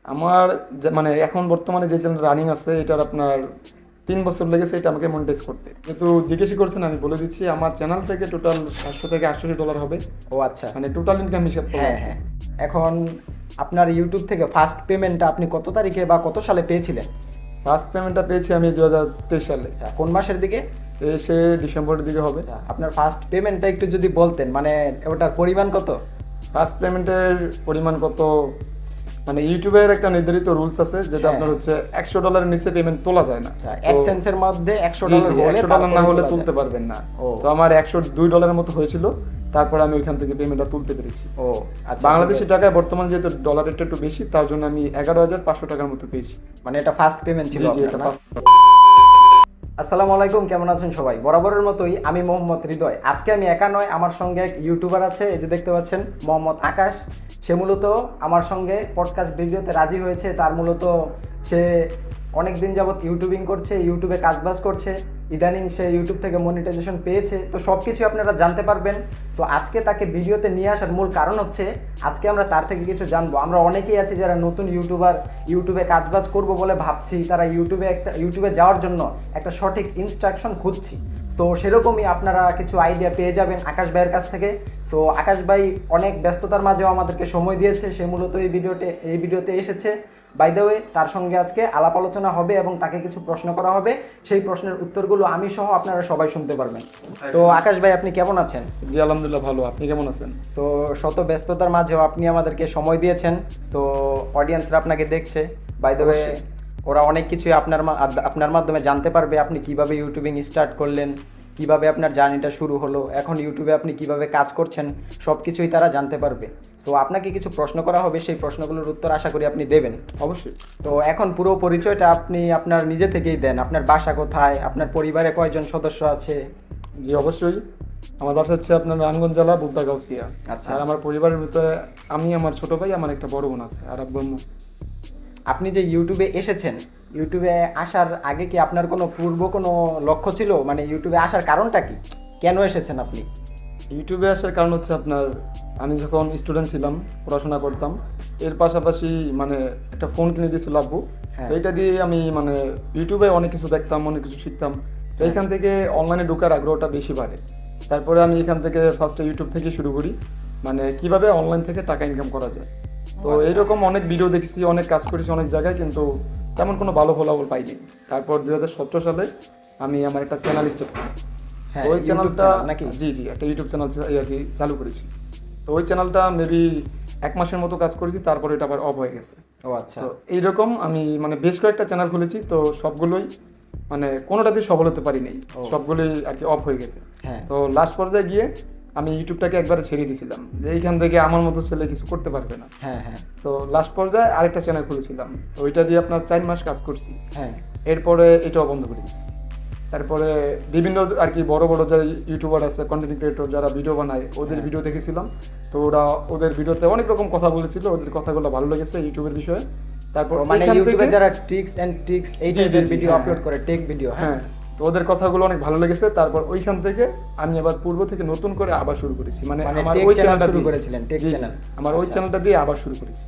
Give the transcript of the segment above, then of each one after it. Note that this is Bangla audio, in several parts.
আমার মানে এখন বর্তমানে যে চ্যানেল রানিং আছে এটার আপনার 3 বছর লেগেছে এটা আমাকে মনিটাইজ করতে। যেহেতু জিজ্ঞেস করছেন আমি বলে দিচ্ছি, আমার চ্যানেল থেকে টোটাল 700 থেকে 800 ডলার হবে। ও আচ্ছা। মানে টোটাল ইনকাম হিসাব করলাম। হ্যাঁ হ্যাঁ। এখন আপনার ইউটিউব থেকে ফার্স্ট পেমেন্টটা আপনি কত তারিখে বা কত সালে পেয়েছিলেন? ফার্স্ট পেমেন্টটা পেয়েছি আমি 2023 সালে। আচ্ছা, কোন মাসের দিকে? সে ডিসেম্বরের দিকে হবে। আচ্ছা, আপনার ফার্স্ট পেমেন্টটা একটু যদি বলতেন, মানে ওটার পরিমাণ কত? ফার্স্ট পেমেন্টের পরিমাণ কত, মানে ইউটিউবের একটা নির্ধারিত রুলস আছে যেটা হ্যাঁ। আপনার হচ্ছে $100 নিচে পেমেন্ট তোলা যায় না। আচ্ছা, তো- অ্যাডসেন্সের মধ্যে জি, জি, $100 হলে $100 না হলে তোলা তুলতে যায়। পারবেন না। ও। তো আমার $102 মতো হয়েছিল, তারপরে আমি ওইখান থেকে পেমেন্টটা তুলতে পেরেছি। ও আচ্ছা, বাংলাদেশি ঠিক আছে। টাকায় বর্তমানে যেহেতু ডলার রেটটা একটু বেশি, তার জন্য আমি 11,500 টাকার মতো পেয়েছি। মানে এটা ফার্স্ট পেমেন্ট ছিল জি, জি, আপনার, এটা না? ফার্স্ট। আসসালামু আলাইকুম, কেমন আছেন সবাই? বরাবরের মতোই আমি মোহাম্মদ হৃদয়। আজকে আমি একা নয়, আমার সঙ্গে এক ইউটিউবার আছে, এই যে দেখতে পাচ্ছেন মোহাম্মদ আকাশ। সে মূলত আমার সঙ্গে পডকাস্ট ভিডিওতে রাজি হয়েছে। তার মূলত সে অনেক দিন যাবৎ ইউটিউবিং করছে, ইউটিউবে কাজবাজ করছে। ইদানিং সে ইউটিউব থেকে মনিটাইজেশন পেয়েছে, তো সব কিছু আপনারা জানতে পারবেন। তো আজকে তাকে ভিডিওতে নিয়ে আসার মূল কারণ হচ্ছে আজকে আমরা তার থেকে কিছু জানবো। আমরা অনেকেই আছি যারা নতুন ইউটিউবার, ইউটিউবে কাজবাজ করবো বলে ভাবছি, তারা ইউটিউবে যাওয়ার জন্য একটা সঠিক ইনস্ট্রাকশন খুঁজছি। তো সেরকমই আপনারা কিছু আইডিয়া পেয়ে যাবেন আকাশ ভাইয়ের কাছ থেকে। তো আকাশ ভাই অনেক ব্যস্ততার মাঝেও আমাদেরকে সময় দিয়েছে, সে মূলত এই ভিডিওতে এসেছে। বাই দ্য ওয়ে, তার সঙ্গে আজকে আলাপ আলোচনা হবে এবং তাকে কিছু প্রশ্ন করা হবে। সেই প্রশ্নের উত্তরগুলো আমি সহ আপনারা সবাই শুনতে পারবেন। তো আকাশ ভাই, আপনি কেমন আছেন? জি, আলহামদুলিল্লাহ ভালো। আপনি কেমন আছেন? তো শত ব্যস্ততার মাঝেও আপনি আমাদেরকে সময় দিয়েছেন। তো অডিয়েন্সরা আপনাকে দেখছে, বাই দ্য ওয়ে, ওরা অনেক কিছুই আপনার মাধ্যমে জানতে পারবে। আপনি কিভাবে ইউটিউবিং স্টার্ট করলেন, কিভাবে আপনার জার্নিটা শুরু হলো, এখন ইউটিউবে আপনি কিভাবে কাজ করছেন, সব কিছুই তারা জানতে পারবে। তো আপনাকে কিছু প্রশ্ন করা হবে, সেই প্রশ্নগুলোর উত্তর আশা করি আপনি দেবেন। অবশ্যই। তো এখন পুরো পরিচয়টা আপনি আপনার নিজে থেকেই দেন। আপনার বাসা কোথায়, আপনার পরিবারে কয়জন সদস্য আছে? জি, অবশ্যই। আমার বাসা হচ্ছে আপনার নারায়ণগঞ্জ জেলা বুদ্দাগাউসিয়া। আচ্ছা। আর আমার পরিবারের ভিতরে আমি, আমার ছোট ভাই, আমার একটা বড় বোন আছে, আর এক বোন। আপনি যে ইউটিউবে এসেছেন, ইউটিউবে আসার আগে কি আপনার কোনো কোনো লক্ষ্য ছিল? মানে ইউটিউবে আসার কারণটা কি, কেন এসেছেন আপনি? ইউটিউবে আসার কারণ হচ্ছে আপনার, আমি যখন স্টুডেন্ট ছিলাম, পড়াশোনা করতাম, এর পাশাপাশি মানে একটা ফোন কিনে দিয়েছিল আব্বু। হ্যাঁ। তো এইটা দিয়ে আমি মানে ইউটিউবে অনেক কিছু দেখতাম, অনেক কিছু শিখতাম। তো এখান থেকে অনলাইনে ঢোকার আগ্রহটা বেশি বাড়ে। তারপরে আমি এখান থেকে ফার্স্টে ইউটিউব থেকে শুরু করি, মানে কিভাবে অনলাইন থেকে টাকা ইনকাম করা যায়। তো আচ্ছা। এইরকম অনেক ভিডিও দেখেছি, অনেক কাজ করেছি অনেক জায়গায়, কিন্তু তেমন কোনো ভালো ফলাফল পাইনি। তারপর 2017 সালে আমি আমার একটা চ্যানেল স্টার্ট করি। হ্যাঁ, ওই YouTube চ্যানেলটা channel নাকি? জি, জি, একটা ইউটিউব চ্যানেল আর কি চালু করেছি। তো ওই চ্যানেলটা মেবি 1 মাসের মতো কাজ করেছি, তারপরে এটা আবার অফ হয়ে গেছে। ও আচ্ছা। তো এইরকম আমি মানে বেশ কয়েকটা চ্যানেল খুলেছি, তো সবগুলোই মানে কোনোটাতেই সফল হতে পারি নাই, ও। সবগুলোই আর কি অফ হয়ে গেছে। হ্যাঁ। তো লাস্ট পর্যায়ে গিয়ে আমি ইউটিউবটাকে একবারে ছেড়ে দিয়েছিলাম যে এইখান থেকে আমার মতো ছেলে কিছু করতে পারবে না। হ্যাঁ হ্যাঁ। তো লাস্ট পর্যায়ে আরেকটা চ্যানেল খুলেছিলাম, তো ওইটা দিয়ে আপনার 4 মাস কাজ করছি। হ্যাঁ। এরপরে এটাও বন্ধ করে দিচ্ছি। তারপরে বিভিন্ন আর কি বড় বড় যারা ইউটিউবার আছে, কন্টেন্ট ক্রিয়েটর যারা ভিডিও বানায়, ওদের হ্যাঁ। ভিডিও দেখেছিলাম। তো ওদের ভিডিওতে অনেক রকম কথা বলেছিল, ওদের কথাগুলো ভালো লেগেছে ইউটিউবের বিষয়ে। তারপর মানে এখান ইউটিউবে থেকে- যারা ট্রিক্স এন্ড ট্রিক্স এই জি, জি, টাইপের জি, ভিডিও হ্যাঁ, আপলোড হ্যাঁ। করে, টেক ভিডিও। হ্যাঁ, তো ওদের কথাগুলো অনেক ভালো লেগেছে। তারপর ওইখান থেকে আমি আবার পূর্ব থেকে নতুন করে আবার শুরু করেছি, মানে আমার টেক ওই চ্যানেল চ্যানেলটা শুরু দিয়ে- করেছিলেন, টেক জি, জি, চ্যানেল। আমার ওই আচ্ছা। চ্যানেলটা দিয়ে আবার শুরু করেছি।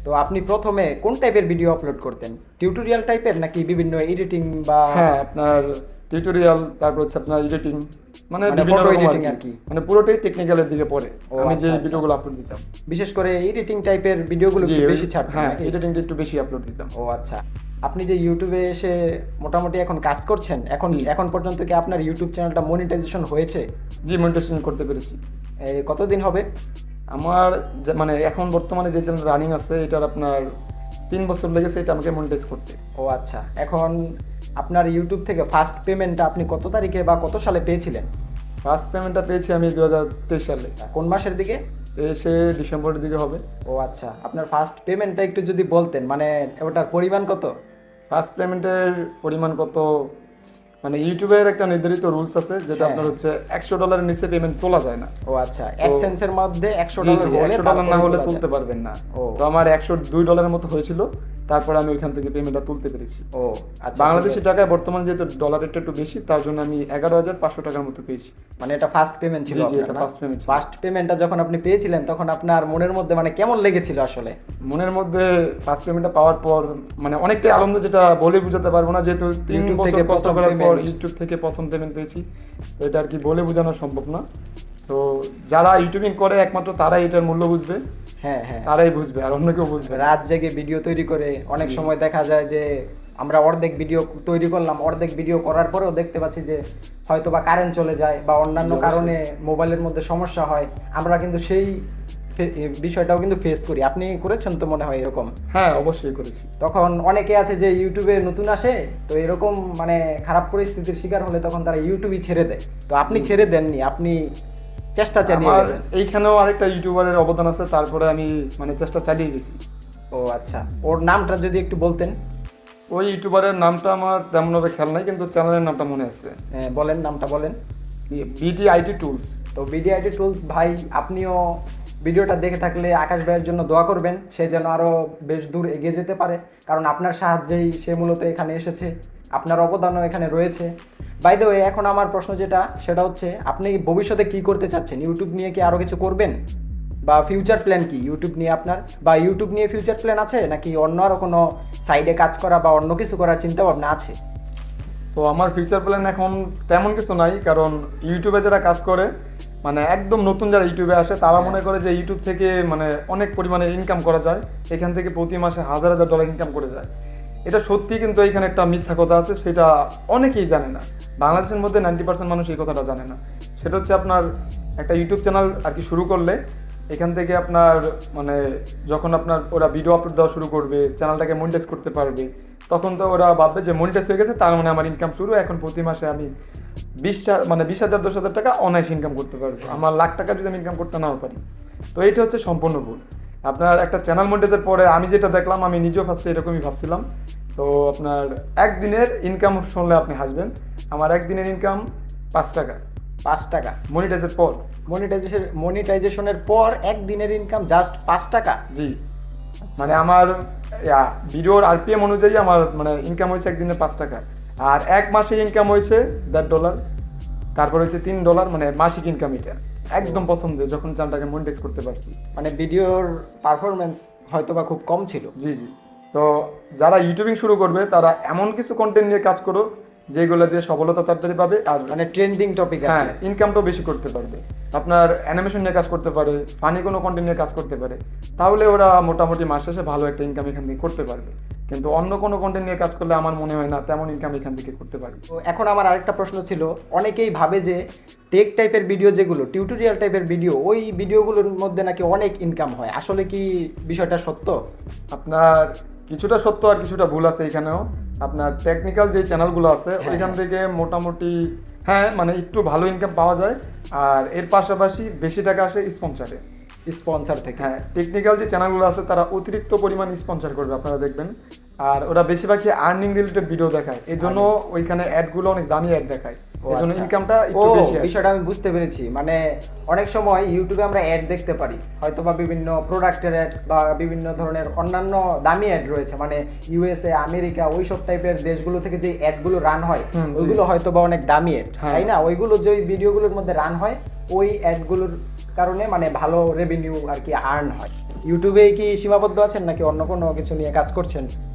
তো আপনি প্রথমে কোন টাইপের ভিডিও আপলোড করতেন? টিউটোরিয়াল টাইপের নাকি বিভিন্ন এডিটিং বা? হ্যাঁ, আপনার টিউটোরিয়াল, তারপর হচ্ছে আপনার এডিটিং, মানে মানে বিভিন্ন photo রকম editing আর আর কি। কি, মানে পুরোটাই টেকনিক্যালের দিকে পড়ে ও, আমি যে আচ্ছা, আচ্ছা। ভিডিওগুলো আপলোড দিতাম। বিশেষ করে এডিটিং টাইপের ভিডিওগুলো জি, একটু বেশি ছাড়তেন হ্যাঁ, নাকি? এডিটিংটা একটু বেশি আপলোড দিতাম। ও আচ্ছা। আপনি যে ইউটিউবে এসে মোটামুটি এখন কাজ করছেন, জি। এখন পর্যন্ত কি আপনার ইউটিউব চ্যানেলটা মনিটাইজেশন হয়েছে? জি, মনিটাইজেশন করতে পেরেছি। কতদিন হবে? আমার মানে এখন বর্তমানে যে চ্যানেল রানিং আছে এটার আপনার 3 বছর লেগেছে এটা আমাকে মনিটাইজ করতে। ও আচ্ছা। এখন আপনার ইউটিউব থেকে ফার্স্ট পেমেন্টটা আপনি কত তারিখে বা কত সালে পেয়েছিলেন? ফার্স্ট পেমেন্টটা পেয়েছি আমি 2023 সালে। কোন মাসের দিকে? সে ডিসেম্বরের দিকে হবে। ও আচ্ছা। আপনার ফার্স্ট পেমেন্টটা একটু যদি বলতেন, মানে ওটার পরিমাণ কত? ফার্স্ট পেমেন্টের পরিমাণ কত, মানে ইউটিউবের একটা নির্ধারিত রুলস আছে যেটা হ্যাঁ। আপনার হচ্ছে $100 নিচে পেমেন্ট তোলা যায় না। ও আচ্ছা, অ্যাডসেন্সের মধ্যে জি, জি, $100 হলে $100 না হলে তোলা তুলতে যায়। পারবেন না। ও। তো আমার $102 মতো হয়েছিল, তারপরে আমি ওইখান থেকে পেমেন্টটা তুলতে পেরেছি। ও আচ্ছা, বাংলাদেশি ঠিক আছে। টাকায় বর্তমান যেহেতু ডলার রেটটা একটু বেশি, তার জন্য আমি 11,500 টাকার মতো পেয়েছি। মানে এটা ফার্স্ট পেমেন্ট ছিল? জি, এটা first payment ছিল। ফার্স্ট পেমেন্টটা যখন আপনি পেয়েছিলেন তখন আপনার মনের মধ্যে মানে কেমন লেগেছিল আসলে? মনের মধ্যে ফার্স্ট পেমেন্টটা পাওয়ার পর মানে অনেকটাই আনন্দ, যেটা বলে বোঝাতে পারবো না, যেহেতু 3 YouTube বছর থেকে কষ্ট প্রথম করার পর payment। ইউটিউব থেকে প্রথম পেমেন্ট পেয়েছি। তো এটা আর কি বলে বোঝানো সম্ভব না। তো যারা ইউটিউবিং করে একমাত্র তারাই এটার মূল্য বুঝবে, হ্যাঁ হ্যাঁ, তারাই বুঝবে, আর অন্য কেউ বুঝবে না। রাত জেগে ভিডিও তৈরি করে অনেক জি। সময় দেখা যায় যে আমরা অর্ধেক ভিডিও তৈরি করলাম, অর্ধেক ভিডিও করার পরেও দেখতে পাচ্ছি যে হয়তো বা কারেন্ট চলে যায় বা অন্যান্য জি, অবশ্যই। কারণে মোবাইলের মধ্যে সমস্যা হয়। আমরা কিন্তু সেই বিষয়টাও কিন্তু ফেস করি। আপনি করেছেন তো মনে হয় এরকম? হ্যাঁ, অবশ্যই করেছি। তখন অনেকে আছে যে ইউটিউবে নতুন আসে, তো এরকম মানে খারাপ পরিস্থিতির শিকার হলে তখন তারা ইউটিউবই ছেড়ে দেয়। তো আপনি ছেড়ে দেননি, আপনি চেষ্টা চালিয়ে আমার গেছেন। এইখানেও আরেকটা ইউটিউবারের অবদান আছে, তারপরে আমি মানে চেষ্টা চালিয়ে গেছি। ও আচ্ছা, ওর নামটা যদি একটু বলতেন। ওই ইউটিউবারের নামটা আমার তেমনভাবে খেয়াল নাই, কিন্তু চ্যানেলের নামটা মনে আছে, বলেন, নামটা বলেন। বিটি আইটি টুলস। তো বিডিআইটি টুলস ভাই, আপনিও ভিডিওটা দেখে থাকলে আকাশ ভাইয়ের জন্য দোয়া করবেন, সে যেন আরও বেশ দূর এগিয়ে যেতে পারে, কারণ আপনার সাহায্যেই সে মূলত এখানে এসেছে, আপনার অবদানও এখানে রয়েছে। বাই দ্য ওয়ে, এখন আমার প্রশ্ন সেটা হচ্ছে, আপনি ভবিষ্যতে কি করতে চাচ্ছেন? ইউটিউব নিয়ে কি আরও কিছু করবেন, বা ফিউচার প্ল্যান কি ইউটিউব নিয়ে আপনার? বা ইউটিউব নিয়ে ফিউচার প্ল্যান আছে নাকি অন্য আরও কোনো সাইডে কাজ করা বা অন্য কিছু করার চিন্তা ভাবনা আছে? তো আমার ফিউচার প্ল্যান এখন তেমন কিছু নাই, কারণ ইউটিউবে যারা কাজ করে মানে একদম নতুন যারা ইউটিউবে আসে, তারা মনে করে যে ইউটিউব থেকে মানে অনেক পরিমাণে ইনকাম করা যায়, এখান থেকে প্রতি মাসে $1,000 ইনকাম করে যায়। এটা সত্যি, কিন্তু এখানে একটা মিথ্যা কথা আছে, সেটা অনেকেই জানে না। বাংলাদেশের মধ্যে 90% মানুষ এই কথাটা জানে না। সেটা হচ্ছে আপনার একটা ইউটিউব চ্যানেল আর কি শুরু করলে, এখান থেকে আপনার মানে যখন আপনার ওরা ভিডিও আপলোড দেওয়া শুরু করবে, চ্যানেলটাকে মনিটাইজ করতে পারবে, তখন তো ওরা ভাববে যে মনিটাইজ হয়ে গেছে, তার মানে আমার ইনকাম শুরু, এখন প্রতি মাসে আমি 20,000 10,000 টাকা অনায়াসে ইনকাম করতে পারবো, আমার লাখ টাকা যদি আমি ইনকাম করতে নাও পারি। তো এইটা হচ্ছে সম্পূর্ণ ভুল। আপনার একটা চ্যানেল মনিটাইজের পরে আমি যেটা দেখলাম, আমি নিজেও ফার্স্টে এরকমই ভাবছিলাম। তো আপনার একদিনের ইনকাম শুনলে আপনি হাসবেন, আমার একদিনের ইনকাম 5 টাকা। 5 টাকা মনিটাইজের পর। মনিটাইজেশনের পর একদিনের ইনকাম জাস্ট 5 টাকা? জি, মানে আমার ভিডিওর আরপিএম অনুযায়ী আমার মানে ইনকাম হয়েছে একদিনে 5 টাকা, আর এক মাসে ইনকাম হয়েছে $1.5, তারপর হচ্ছে $3, মানে মাসিক ইনকাম। এটা একদম প্রথম দিয়ে যখন চ্যানেলটাকে মনিটাইজ করতে পারছি। মানে ভিডিওর পারফরমেন্স হয়তো বা খুব কম ছিল। জি জি। তো যারা ইউটিউবিং শুরু করবে, তারা এমন কিছু কন্টেন্ট নিয়ে কাজ করো যেগুলো দিয়ে সফলতা তাড়াতাড়ি পাবে, আর মানে ট্রেন্ডিং টপিক হ্যাঁ আছে। ইনকামটাও বেশি করতে পারবে। আপনার অ্যানিমেশন নিয়ে কাজ করতে পারে, ফানি কোনো কন্টেন্ট নিয়ে কাজ করতে পারে, তাহলে ওরা মোটামুটি মাস শেষে ভালো একটা ইনকাম এখান থেকে করতে পারবে। কিন্তু অন্য কোনো কন্টেন্ট নিয়ে কাজ করলে আমার মনে হয় না তেমন ইনকাম এখান থেকে করতে পারবে। তো এখন আমার আরেকটা প্রশ্ন ছিল, অনেকেই ভাবে যে টেক টাইপের ভিডিও, যেগুলো টিউটোরিয়াল টাইপের ভিডিও, ওই ভিডিওগুলোর মধ্যে নাকি অনেক ইনকাম হয়। আসলে কি বিষয়টা সত্য? আপনার কিছুটা সত্য আর কিছুটা ভুল আছে এখানেও। আপনার টেকনিক্যাল যে চ্যানেলগুলো আছে, হ্যাঁ, ওইখান হ্যাঁ। থেকে মোটামুটি হ্যাঁ মানে একটু ভালো ইনকাম পাওয়া যায়, আর এর পাশাপাশি বেশি টাকা আসে স্পন্সারে। স্পন্সর থেকে? হ্যাঁ, টেকনিক্যাল যে চ্যানেলগুলো আছে তারা অতিরিক্ত পরিমাণ স্পন্সর করবে, আপনারা দেখবেন। আর ওরা বেশিরভাগই আর্নিং রিলেটেড ভিডিও দেখায়, এই জন্য ওইখানে অ্যাডগুলো অনেক দামি অ্যাড দেখায়, এই জন্য ইনকামটা একটু বেশি আসে। বিষয়টা আমি বুঝতে পেরেছি। মানে অনেক সময় ইউটিউবে আমরা অ্যাড দেখতে পারি, হয়তো বা বিভিন্ন প্রোডাক্টের অ্যাড বা বিভিন্ন ধরনের অন্যান্য দামি অ্যাড রয়েছে, মানে ইউএসএ, আমেরিকা, ওইসব টাইপের দেশগুলো থেকে যে অ্যাডগুলো রান হয়, জি। ওইগুলো হয়তো বা অনেক দামি অ্যাড, হ্যাঁ। তাই না? ওইগুলো যে ওই ভিডিওগুলোর মধ্যে রান হয়, ওই অ্যাডগুলোর কারণে মানে ভালো রেভিনিউ আর কি আর্ন হয়। ইউটিউবে কি সীমাবদ্ধ আছেন নাকি অন্য কোনো কিছু নিয়ে কাজ করছেন?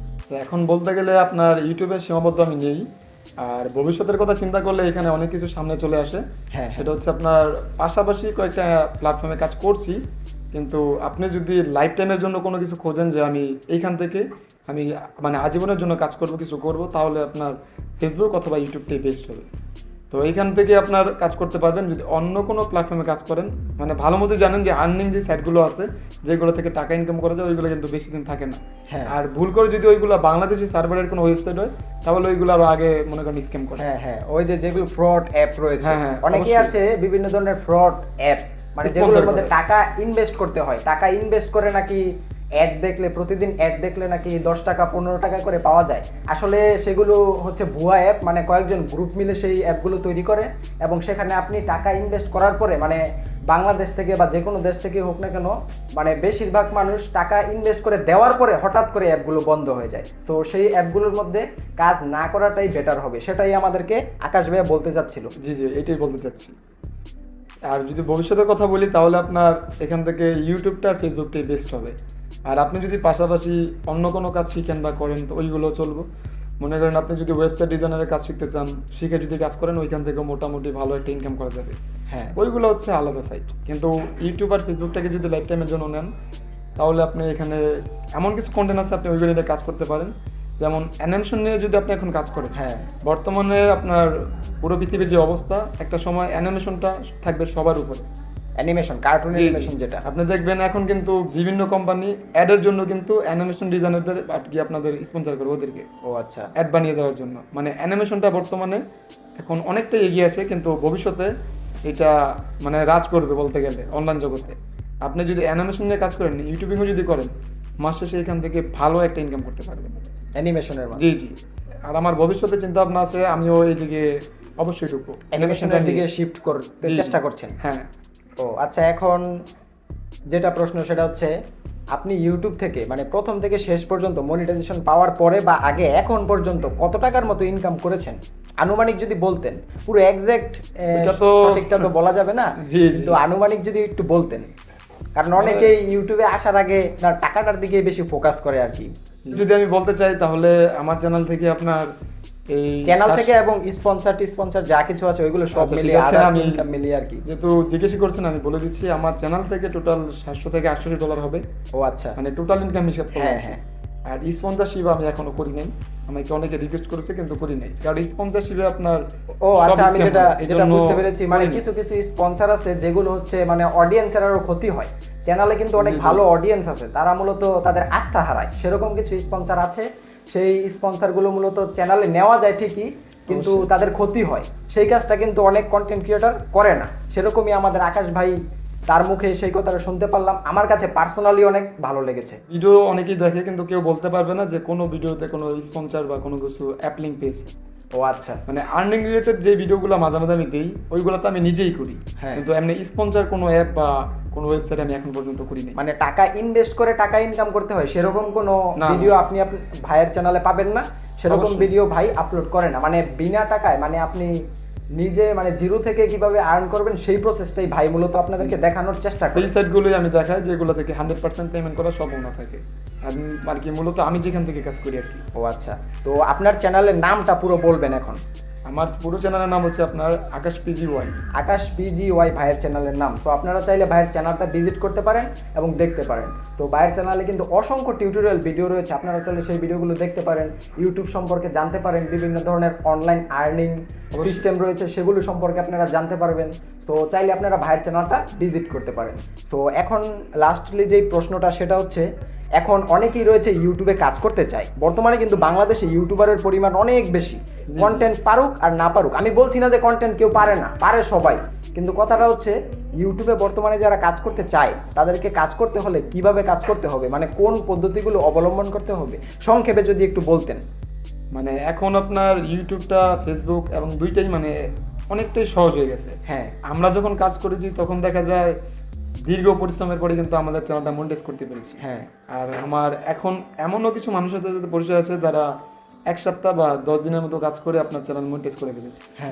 তো এখন বলতে গেলে আপনার ইউটিউবে সীমাবদ্ধ আমি নেই, আর ভবিষ্যতের কথা চিন্তা করলে এখানে অনেক কিছু সামনে চলে আসে। হ্যাঁ, সেটা হচ্ছে আপনার পাশাপাশি কয়েকটা প্ল্যাটফর্মে কাজ করছি, কিন্তু আপনি যদি লাইফ টাইমের জন্য কোনো কিছু খোঁজেন যে আমি এইখান থেকে আমি মানে আজীবনের জন্য কাজ করব, কিছু করব, তাহলে আপনার ফেসবুক অথবা ইউটিউবটাই বেস্ট হবে। তো এইখান থেকে আপনার কাজ করতে পারবেন। যদি অন্য কোনো প্ল্যাটফর্মে কাজ করেন, মানে ভালো মতো জানেন যে আর্নিং যে সাইটগুলো আছে যেগুলো থেকে টাকা ইনকাম করা যায়, ওইগুলো কিন্তু বেশি দিন থাকে না। হ্যাঁ। আর ভুল করে যদি ওইগুলো বাংলাদেশি সার্ভারের কোনো ওয়েবসাইট হয়, তাহলে ওইগুলো আরো আগে মনে করেন স্ক্যাম করে। হ্যাঁ হ্যাঁ, ওই যে যেগুলো ফ্রড অ্যাপ রয়েছে, হ্যাঁ, হ্যাঁ, অনেকেই অবশ্যই। আছে বিভিন্ন ধরনের ফ্রড অ্যাপ, মানে Sponsor যেগুলোর মধ্যে করে। টাকা ইনভেস্ট করতে হয়, টাকা ইনভেস্ট করে নাকি অ্যাড দেখলে, প্রতিদিন অ্যাড দেখলে নাকি 10 টাকা 15 টাকা করে পাওয়া যায়। আসলে সেগুলো হচ্ছে ভুয়া অ্যাপ, মানে কয়েকজন গ্রুপ মিলে সেই অ্যাপগুলো তৈরি করে, এবং সেখানে আপনি টাকা ইনভেস্ট করার পরে মানে বাংলাদেশ থেকে বা যে কোনো দেশ থেকে হোক না কেন, মানে বেশিরভাগ মানুষ টাকা ইনভেস্ট করে দেওয়ার পরে হঠাৎ করে অ্যাপগুলো বন্ধ হয়ে যায়। তো সেই অ্যাপগুলোর মধ্যে কাজ না করাটাই বেটার হবে, সেটাই আমাদেরকে আকাশ ভাইয়া বলতে চাচ্ছিল। জি জি, এটাই বলতে চাচ্ছি। আর যদি ভবিষ্যতের কথা বলি তাহলে আপনার এখান থেকে ইউটিউবটা আর ফেসবুকটাই বেস্ট হবে। আর আপনি যদি পাশাপাশি অন্য কোনো কাজ শিখেন বা করেন তো ওইগুলো চলবে। মনে করেন আপনি যদি ওয়েবসাইট ডিজাইনারের কাজ শিখতে চান, শিখে যদি কাজ করেন ওইখান থেকে মোটামুটি ভালো একটা ইনকাম করা যাবে। হ্যাঁ, ওইগুলো হচ্ছে আলাদা সাইট, কিন্তু ইউটিউব আর ফেসবুকটাকে যদি লাইফ টাইমের জন্য নেন তাহলে আপনি এখানে এমন কিছু কন্টেন্ট আছে আপনি ওইগুলো নিয়ে কাজ করতে পারেন। যেমন অ্যানিমেশন নিয়ে যদি আপনি এখন কাজ করেন, হ্যাঁ, বর্তমানে আপনার পুরো পৃথিবীর যে অবস্থা, একটা সময় অ্যানিমেশনটা থাকবে সবার উপরে। অ্যানিমেশন, কার্টুন জি, জি। অ্যানিমেশন যেটা। আপনি দেখবেন এখন কিন্তু বিভিন্ন কোম্পানি অ্যাডের জন্য কিন্তু অ্যানিমেশন ডিজাইনারদের আর কি আপনাদের স্পন্সর করে ওদেরকে ও আচ্ছা। অ্যাড বানিয়ে দেওয়ার জন্য। মানে অ্যানিমেশনটা বর্তমানে এখন অনেকটাই এগিয়ে আছে, কিন্তু ভবিষ্যতে এটা মানে রাজ করবে বলতে গেলে অনলাইন জগতে। আপনি যদি অ্যানিমেশন নিয়ে কাজ করেন, ইউটিউবিংও যদি করেন, মাস শেষে এখান থেকে ভালো একটা ইনকাম করতে পারবেন। অ্যানিমেশনের জি জি। আর আমার ভবিষ্যতে চিন্তা ভাবনা আছে, আমিও এইদিকে অবশ্যই ঢুকবো, অ্যানিমেশনের দিকে শিফট করতে জি, জি। চেষ্টা করছেন। হ্যাঁ। ও আচ্ছা, এখন যেটা প্রশ্ন সেটা হচ্ছে, আপনি ইউটিউব থেকে মানে প্রথম থেকে শেষ পর্যন্ত মনিটাইজেশন পাওয়ার পরে বা আগে এখন পর্যন্ত কত টাকার মতো ইনকাম করেছেন আনুমানিক যদি বলতেন? পুরো এক্সাক্ট এটা তো সঠিকটা তো বলা যাবে না, জি, জি। কিন্তু আনুমানিক যদি একটু বলতেন, কারণ অনেকেই ইউটিউবে আসার আগে না টাকাটার দিকে বেশি ফোকাস করে আর কি। যদি আমি বলতে চাই তাহলে আমার চ্যানেল থেকে আপনার এই চ্যানেল থেকে এবং স্পন্সর যা কিছু আছে ওইগুলো সব আচ্ছা, ঠিক মিলিয়ে আছে, আদার্স আমি ইনকাম মিলিয়ে আর কি। যেহেতু জিজ্ঞেস করছেন আমি বলে দিচ্ছি, আমার চ্যানেল থেকে টোটাল $700 থেকে $800 হবে, ও আচ্ছা। মানে টোটাল ইনকাম হিসাব করে। হ্যাঁ, হ্যাঁ। আর স্পন্সরশিপ আমি এখনো করি নাই, আমাকে অনেকে রিকোয়েস্ট করেছে কিন্তু করি নাই, কারণ স্পন্সরশিপে আপনার ও আচ্ছা, সব আমি scam যেটা হয়, এই যেটা জন্য বুঝতে পেরেছি, মানে করিনি। কিছু কিছু স্পন্সর আছে যেগুলো হচ্ছে মানে অডিয়েন্সের আরো ক্ষতি হয়। চ্যানেলে কিন্তু অনেক জি, জি। ভালো অডিয়েন্স আছে, তারা মূলত তাদের আস্থা হারায়, সেরকম কিছু স্পন্সর আছে। সেই স্পন্সরগুলো মূলত চ্যানেলে নেওয়া যায় ঠিকই, কিন্তু অবশ্যই। তাদের ক্ষতি হয়। সেই কাজটা কিন্তু অনেক কন্টেন্ট ক্রিয়েটর করে না। সেরকমই আমাদের আকাশ ভাই, তার মুখে সেই কথাটা শুনতে পারলাম, আমার কাছে পার্সোনালি অনেক ভালো লেগেছে। ভিডিও অনেকেই দেখে কিন্তু কেউ বলতে পারবে না যে কোনো ভিডিওতে কোনো স্পন্সর বা কোনো কিছু অ্যাপ লিঙ্ক পেয়েছে। ও আচ্ছা। মানে আর্নিং রিলেটেড যে ভিডিওগুলো মাঝে মাঝে আমি দিই ওইগুলো তো আমি নিজেই করি, হ্যাঁ। কিন্তু এমনি স্পন্সর কোনো অ্যাপ বা কোনো ওয়েবসাইট আমি এখন পর্যন্ত করি নাই। মানে টাকা ইনভেস্ট করে টাকা ইনকাম করতে হয় সেরকম কোনো না, ভিডিও আপনি ভাইয়ের চ্যানেলে পাবেন না। সেরকম অবশ্যই। ভিডিও ভাই আপলোড করে না, মানে বিনা টাকায়, মানে আপনি নিজে মানে জিরো থেকে কিভাবে আর্ন করবেন সেই প্রসেসটাই ভাই মূলত আপনাদেরকে দেখানোর চেষ্টা করে। এই সাইটগুলোই আমি দেখাই যেগুলো থেকে 100% পেমেন্ট করার সম্ভাবনা থাকে। আর কি মূলত আমি যেখান থেকে কাজ করি আর কি। ও আচ্ছা, তো আপনার চ্যানেলের নামটা পুরো বলবেন এখন। আমার পুরো চ্যানেলের নাম হচ্ছে আপনার আকাশ PGY। আকাশ PGY ভাইয়ের চ্যানেলের নাম। তো আপনারা চাইলে ভাইয়ের চ্যানেলটা ভিজিট করতে পারেন এবং দেখতে পারেন। তো ভাইয়ের চ্যানেলে কিন্তু অসংখ্য টিউটোরিয়াল ভিডিও রয়েছে, আপনারা চাইলে সেই ভিডিওগুলো দেখতে পারেন, ইউটিউব সম্পর্কে জানতে পারেন, বিভিন্ন ধরনের অনলাইন আর্নিং সিস্টেম রয়েছে সেগুলো সম্পর্কে আপনারা জানতে পারবেন। তো চাইলে আপনারা ভাইয়ের চ্যানেলটা ভিজিট করতে পারেন। তো এখন লাস্টলি যেই প্রশ্নটা সেটা হচ্ছে, এখন অনেকেই রয়েছে ইউটিউবে কাজ করতে চায়। বর্তমানে কিন্তু বাংলাদেশে ইউটিউবারের পরিমাণ অনেক বেশি। কন্টেন্ট পারুক আর না পারুক, আমি বলছি না যে কন্টেন্ট কেউ পারে না, পারে সবাই, কিন্তু কথাটা হচ্ছে ইউটিউবে বর্তমানে যারা কাজ করতে চায় তাদেরকে কাজ করতে হলে কিভাবে কাজ করতে হবে, মানে কোন পদ্ধতিগুলো অবলম্বন করতে হবে, সংক্ষেপে যদি একটু বলতেন। মানে এখন আপনার ইউটিউবটা ফেসবুক এবং দুইটাই মানে অনেকটাই সহজ হয়ে গেছে। হ্যাঁ, আমরা যখন কাজ করেছি তখন দেখা যায় দীর্ঘ পরিশ্রমের পরে কিন্তু আমাদের চ্যানেলটা মনিটাইজ করতে পেরেছি। হ্যাঁ, আর আমার এখন এমনও কিছু মানুষের সাথে পরিচয় আছে যারা 1 সপ্তাহ বা 10 দিনের মতো কাজ করে আপনার চ্যানেল মনিটাইজ করে ফেলেছে। হ্যাঁ।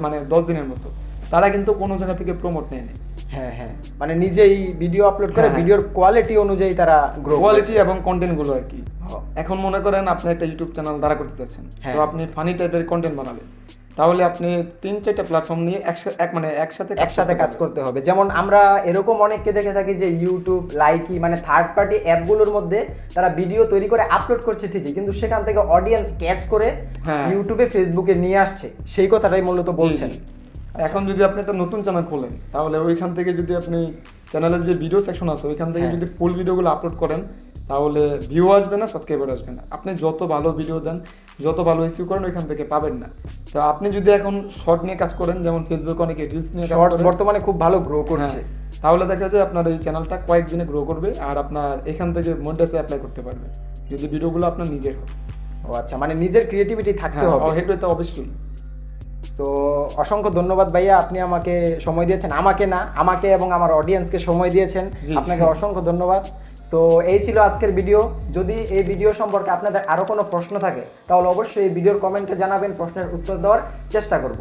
মানে 10 দিনের মতো। তারা কিন্তু কোনো জায়গা থেকে প্রমোট নেয়নি। হ্যাঁ, হ্যাঁ, মানে নিজেই ভিডিও আপলোড করে হ্যাঁ। ভিডিওর কোয়ালিটি অনুযায়ী তারা গ্রো কোয়ালিটি এবং কন্টেন্টগুলো আর কি। এখন মনে করেন আপনি একটা ইউটিউব চ্যানেল দাঁড়া করতে চাচ্ছেন, হ্যাঁ। তো আপনি ফানি টাইপের কন্টেন্ট বানাবেন, তাহলে আপনি 3-4টা প্ল্যাটফর্ম নিয়ে একসাথে কাজ করতে হবে। যেমন আমরা এরকম অনেককে দেখে থাকি যে ইউটিউব, লাইকি, মানে থার্ড পার্টি অ্যাপগুলোর মধ্যে তারা ভিডিও তৈরি করে আপলোড করছে ঠিকই, কিন্তু সেখান থেকে অডিয়েন্স ক্যাচ করে হ্যাঁ। ইউটিউবে, ফেসবুকে নিয়ে আসছে, সেই কথাটাই মূলত বলছেন। জি, জি। এখন যদি আপনি একটা নতুন চ্যানেল খোলেন তাহলে ওইখান থেকে যদি আপনি চ্যানেলের যে ভিডিও সেকশন আছে ওইখান থেকে হ্যাঁ। যদি ফুল ভিডিওগুলো আপলোড করেন তাহলে ভিউ আসবে না, সাবস্ক্রাইবার আসবে না। আপনি যত ভালো ভিডিও দেন, যত ভালো ইস্যু করেন ওইখান থেকে পাবেন না। তো আপনি যদি এখন শর্ট নিয়ে কাজ করেন, যেমন ফেসবুক অনেকে রিলস নিয়ে কাজ শর্টস করেন, বর্তমানে খুব ভালো গ্রো করছে। হ্যাঁ, তাহলে দেখা যায় আপনার এই চ্যানেলটা কয়েকদিনে গ্রো করবে আর আপনার এখান থেকে মনিটাইজে অ্যাপ্লাই করতে পারবে যদি ভিডিওগুলো আপনার নিজের হয়। ও আচ্ছা, মানে নিজের ক্রিয়েটিভিটি থাকতে হবে। হ্যাঁ, এটা তো অবশ্যই। সো অসংখ্য ধন্যবাদ ভাইয়া, আপনি আমাকে সময় দিয়েছেন, আমাকে এবং আমার অডিয়েন্সকে সময় দিয়েছেন, জি। আপনাকে অসংখ্য ধন্যবাদ। তো এই ছিল আজকের ভিডিও। যদি এই ভিডিও সম্পর্কে আপনাদের আরও কোনো প্রশ্ন থাকে তাহলে অবশ্যই এই ভিডিওর কমেন্টে জানাবেন, প্রশ্নের উত্তর দেওয়ার চেষ্টা করব।